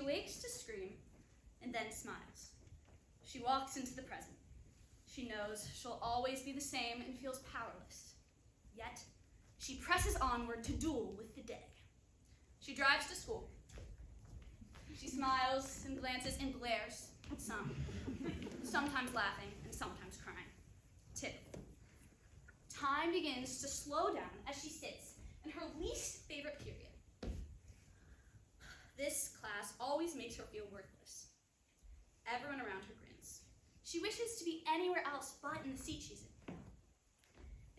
awakes to scream and then smiles. She walks into the present. She knows she'll always be the same and feels powerless. Yet, she presses onward to duel with the day. She drives to school. She smiles and glances and glares at some, sometimes laughing and sometimes crying. Typical. Time begins to slow down as she sits in her least favorite period. This class always makes her feel worthless. Everyone around her grins. She wishes to be anywhere else but in the seat she's in.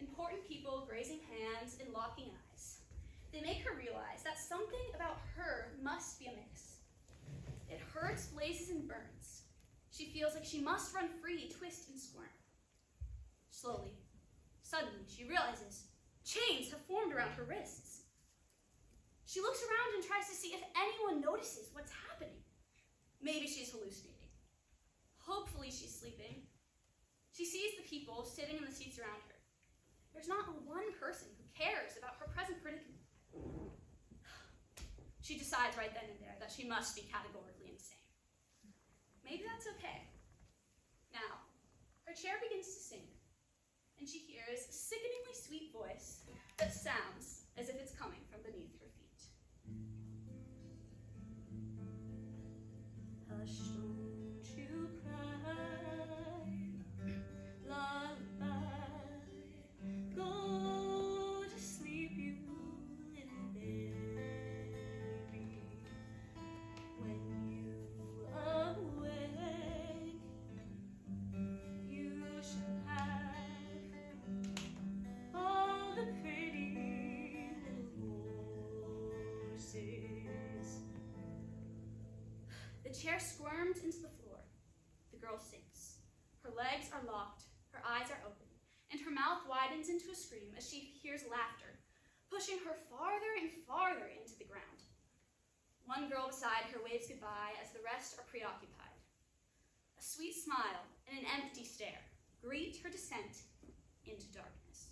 Important people grazing hands and locking eyes. They make her realize that something about her must be amiss. It hurts, blazes, and burns. She feels like she must run free, twist, and squirm. Slowly, suddenly, she realizes chains have formed around her wrists. She looks around and tries to see if anyone notices what's happening. Maybe she's hallucinating. Hopefully she's sleeping. She sees the people sitting in the seats around her. There's not one person who cares about her present predicament. She decides right then and there that she must be categorically insane. Maybe that's okay. Now, her chair begins to sing, and she hears a sickeningly sweet voice that sounds as if it's coming from beneath her feet. Hush, don't you cry, lullaby, go to sleep, you little baby. When you awake, you shall have all the pretty little voices. The chair squirms into the floor. The girl sinks. Her legs are locked, her eyes are open, and her mouth widens into a scream as she hears laughter, pushing her farther and farther into the ground. One girl beside her waves goodbye as the rest are preoccupied. A sweet smile and an empty stare greet her descent into darkness.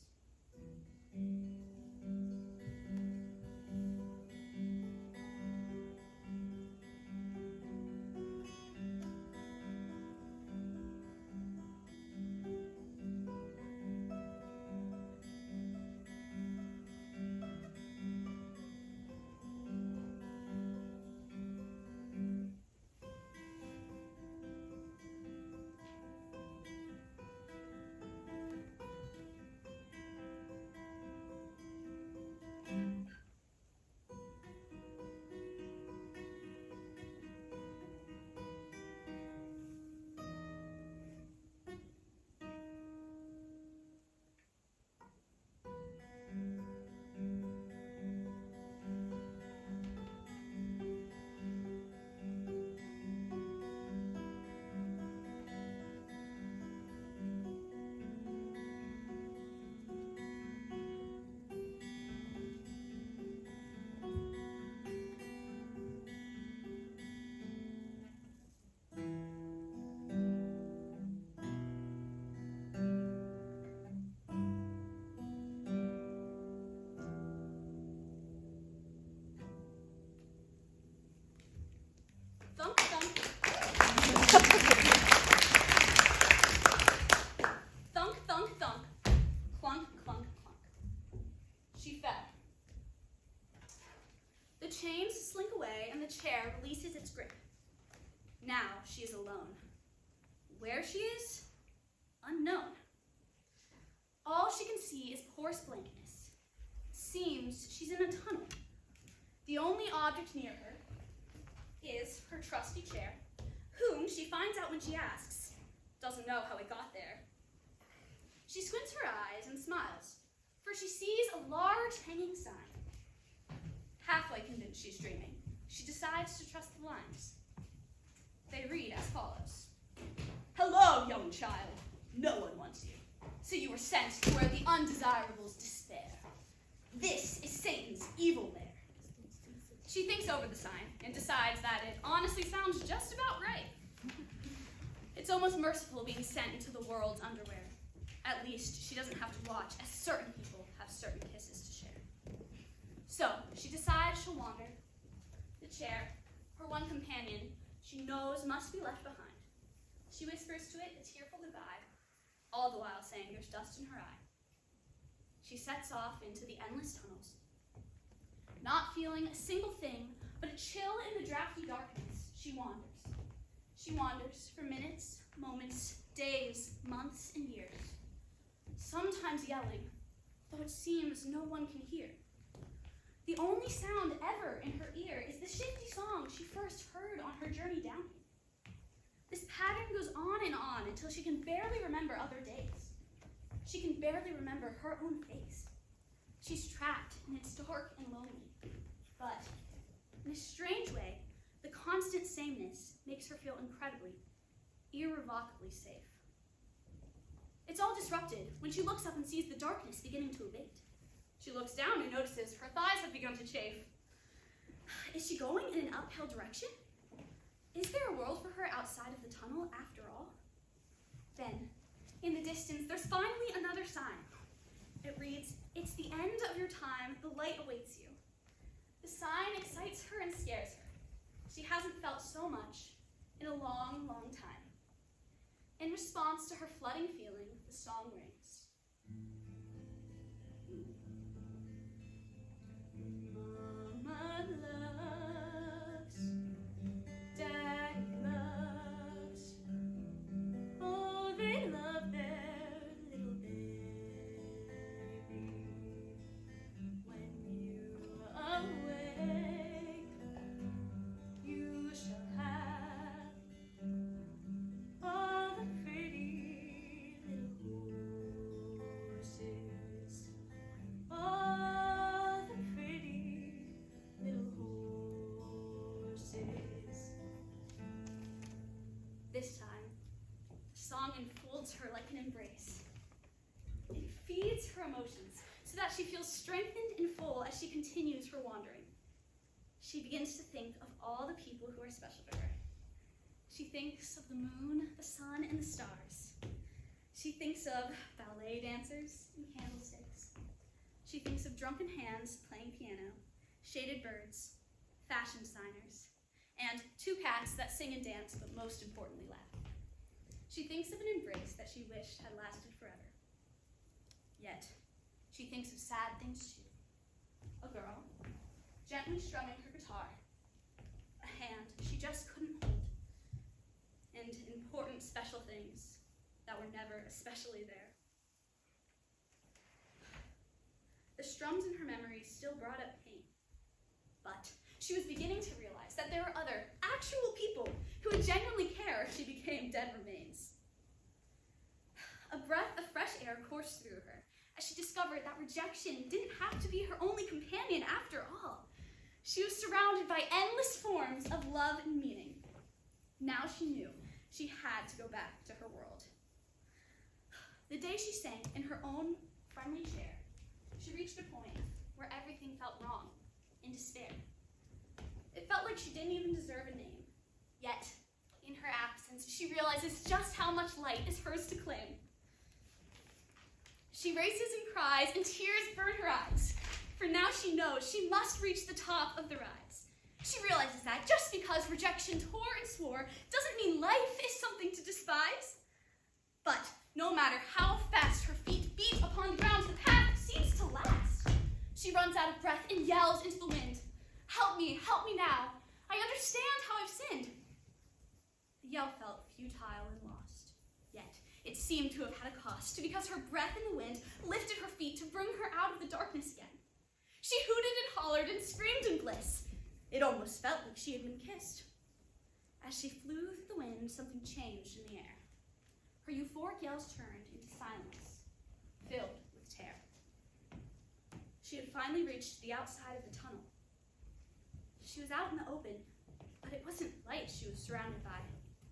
Thump, thump. Thunk, thunk, thunk. Clunk, clunk, clunk. She fell. The chains slink away and the chair releases its grip. Now she is alone. Where she is? Unknown. All she can see is porous blankness. Seems she's in a tunnel. The only object near her is her trusty chair, whom she finds out when she asks, doesn't know how it got there. She squints her eyes and smiles, for she sees a large hanging sign. Halfway convinced she's dreaming, she decides to trust the lines. They read as follows. Hello, young child. No one wants you, so you were sent to where the undesirables despair. This is Satan's evil lair. She thinks over the sign and decides that it honestly sounds just about right. It's almost merciful being sent into the world's underwear. At least she doesn't have to watch as certain people have certain kisses to share. So she decides she'll wander the chair Her one companion, she knows must be left behind. She whispers to it a tearful goodbye, all the while saying there's dust in her eye. She sets off into the endless tunnels, not feeling a single thing but a chill in the drafty darkness. She wanders. She wanders for minutes, moments, days, months, and years, sometimes yelling, though it seems no one can hear. The only sound ever in her ear is the shifty song she first heard on her journey down here. This pattern goes on until she can barely remember other days. She can barely remember her own face. She's trapped and it's dark and lonely. But in a strange way, the constant sameness makes her feel incredibly, irrevocably safe. It's all disrupted when she looks up and sees the darkness beginning to abate. She looks down and notices her thighs have begun to chafe. Is she going in an uphill direction? Is there a world for her outside of the tunnel after all? Then, in the distance, there's finally another sign. It reads, "It's the end of your time, the light awaits you." The sign excites her and scares her. She hasn't felt so much in a long, long time. In response to her flooding feeling, the song rings. Mama loves, Daddy loves, oh, they love their little baby. When you awake, you shall have all the pretty little horses, all the pretty little horses. This time, the song enfolds her like an embrace. It feeds her emotions so that she feels strengthened and full as she continues her wandering. She begins to think of all the people who are special to her. She thinks of the moon, the sun, and the stars. She thinks of ballet dancers and candlesticks. She thinks of drunken hands playing piano, shaded birds, fashion designers, and two cats that sing and dance, but most importantly laugh. She thinks of an embrace that she wished had lasted forever. Yet, she thinks of sad things too. A girl, gently strumming her guitar, a hand she just couldn't hold, and important special things that were never especially there. The strums in her memory still brought up pain, but she was beginning to realize that there were other, actual people who would genuinely care if she became dead remains. A breath of fresh air coursed through her as she discovered that rejection didn't have to be her only companion after all. She was surrounded by endless forms of love and meaning. Now she knew she had to go back to her world. The day she sank in her own friendly chair, she reached a point where everything felt wrong, in despair. It felt like she didn't even deserve a name. Yet, in her absence, she realizes just how much light is hers to claim. She races and cries, and tears burn her eyes. For now she knows she must reach the top of the rise. She realizes that just because rejection tore and swore doesn't mean life is something to despise. But no matter how fast her feet beat upon the ground, the path seems to last. She runs out of breath and yells into the wind, help me now. I understand how I've sinned." The yell felt futile and lost. Yet it seemed to have had a cost, because her breath in the wind lifted her feet to bring her out of the darkness again. She hooted and hollered and screamed in bliss. It almost felt like she had been kissed. As she flew through the wind, something changed in the air. Her euphoric yells turned into silence, filled with terror. She had finally reached the outside of the tunnel. She was out in the open, but it wasn't light she was surrounded by,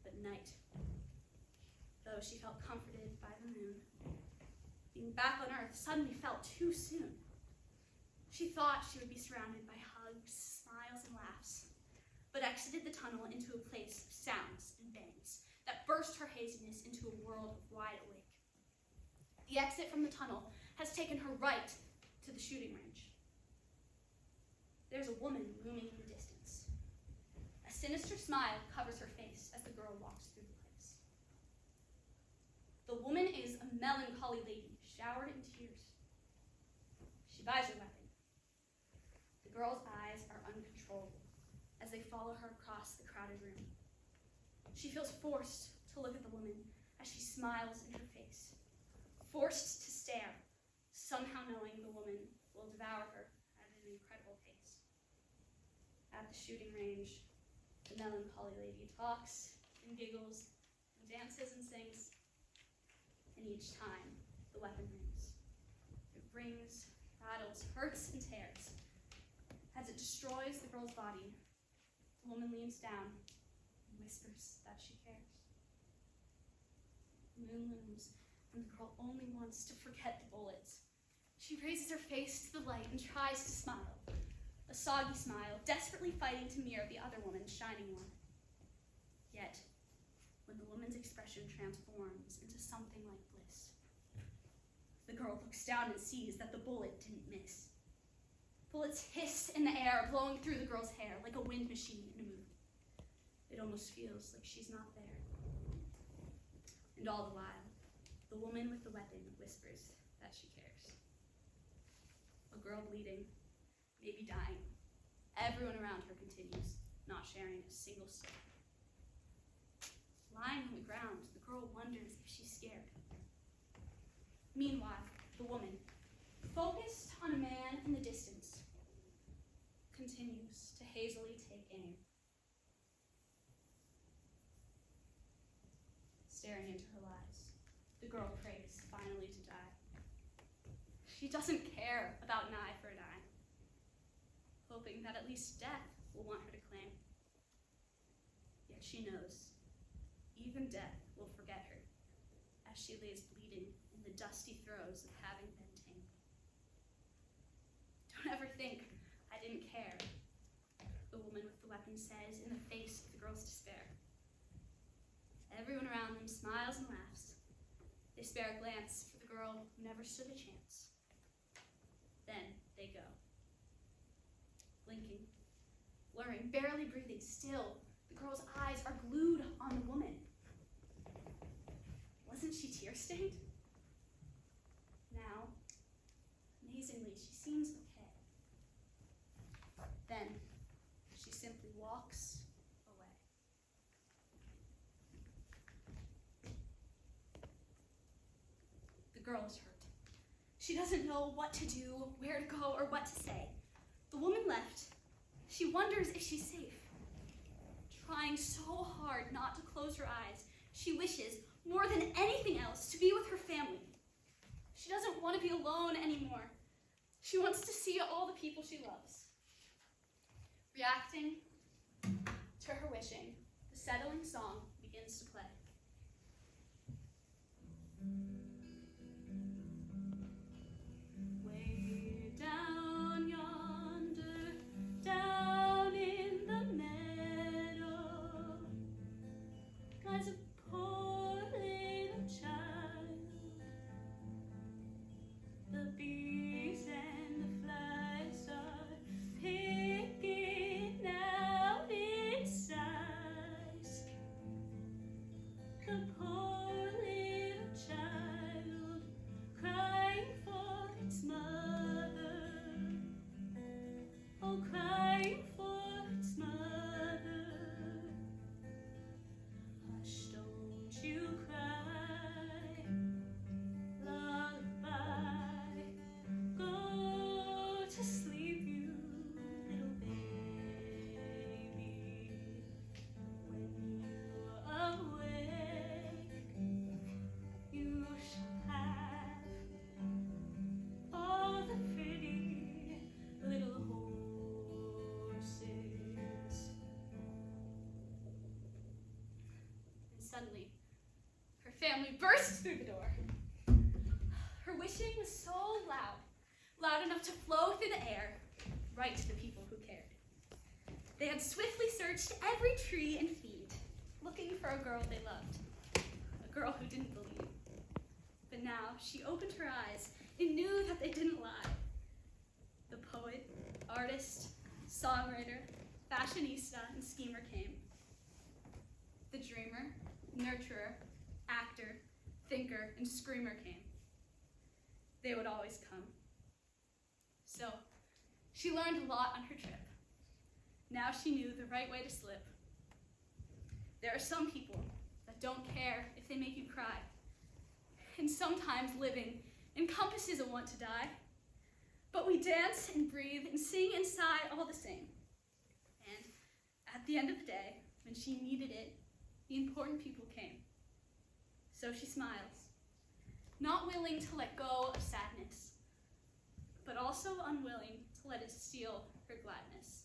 but night. Though she felt comforted by the moon, being back on Earth suddenly felt too soon. She thought she would be surrounded by hugs, smiles, and laughs, but exited the tunnel into a place of sounds and bangs that burst her haziness into a world of wide awake. The exit from the tunnel has taken her right to the shooting range. There's a woman looming in the distance, a sinister smile covers her face as the girl walks through the place. The woman is a melancholy lady, showered in tears. She buys her weapon. The girl's eyes are uncontrollable as they follow her across the crowded room. She feels forced to look at the woman as she smiles in her face, forced to stare, somehow knowing the woman will devour her at an incredible pace. At the shooting range, the melancholy lady talks and giggles and dances and sings, and each time the weapon rings. It rings, rattles, hurts, and tears. As it destroys the girl's body, the woman leans down and whispers that she cares. The moon looms, and the girl only wants to forget the bullets. She raises her face to the light and tries to smile, a soggy smile, desperately fighting to mirror the other woman's shining one. Yet, when the woman's expression transforms into something like bliss, the girl looks down and sees that the bullet didn't miss. Bullets hiss in the air, blowing through the girl's hair like a wind machine in a movie. It almost feels like she's not there. And all the while, the woman with the weapon whispers that she cares. A girl bleeding, maybe dying. Everyone around her continues, not sharing a single step. Lying on the ground, the girl wonders if she's scared. Meanwhile, the woman, focused on a man in the distance, continues to hazily take aim. Staring into her eyes, the girl prays finally to die. She doesn't care about an eye for an eye, hoping that at least death will want her to claim. Yet she knows, even death will forget her as she lays bleeding in the dusty throes of having been tamed. Don't ever think I didn't care, the woman with the weapon says in the face of the girl's despair. Everyone around them smiles and laughs. They spare a glance for the girl who never stood a chance. Then they go. Blinking, blurring, barely breathing, still, the girl's eyes are glued on the woman. Wasn't she tear-stained? Now, amazingly, she seems okay. Then, she simply walks away. The girl is hurt. She doesn't know what to do, where to go, or what to say. The woman left. She wonders if she's safe. Trying so hard not to close her eyes, she wishes, more than anything else, to be with her family. She doesn't want to be alone anymore. She wants to see all the people she loves. Reacting to her wishing, the settling song begins to play. Way down yonder, down in the meadow, lies a poor little child. The bees and the flies are picking out its eyes. The poor little child crying for its mother. Oh, crying for its mother. Hush, don't you cry, lullaby. Go to sleep, you little baby. When you awake, you shall have all the pretty little horses. And suddenly, her family burst through the door. Her wishing was so loud enough to flow through the air, right to the people who cared. They had swiftly searched every tree and feed, looking for a girl they loved, a girl who didn't believe. But now she opened her eyes and knew that they didn't lie. The poet, artist, songwriter, fashionista and schemer came. The dreamer, nurturer, actor, thinker, and screamer came. They would always come. So, she learned a lot on her trip. Now she knew the right way to slip. There are some people that don't care if they make you cry. And sometimes living encompasses a want to die. But we dance and breathe and sing and sigh all the same. And at the end of the day, when she needed it, the important people came. So she smiles, not willing to let go of sadness, but also unwilling to let it steal her gladness.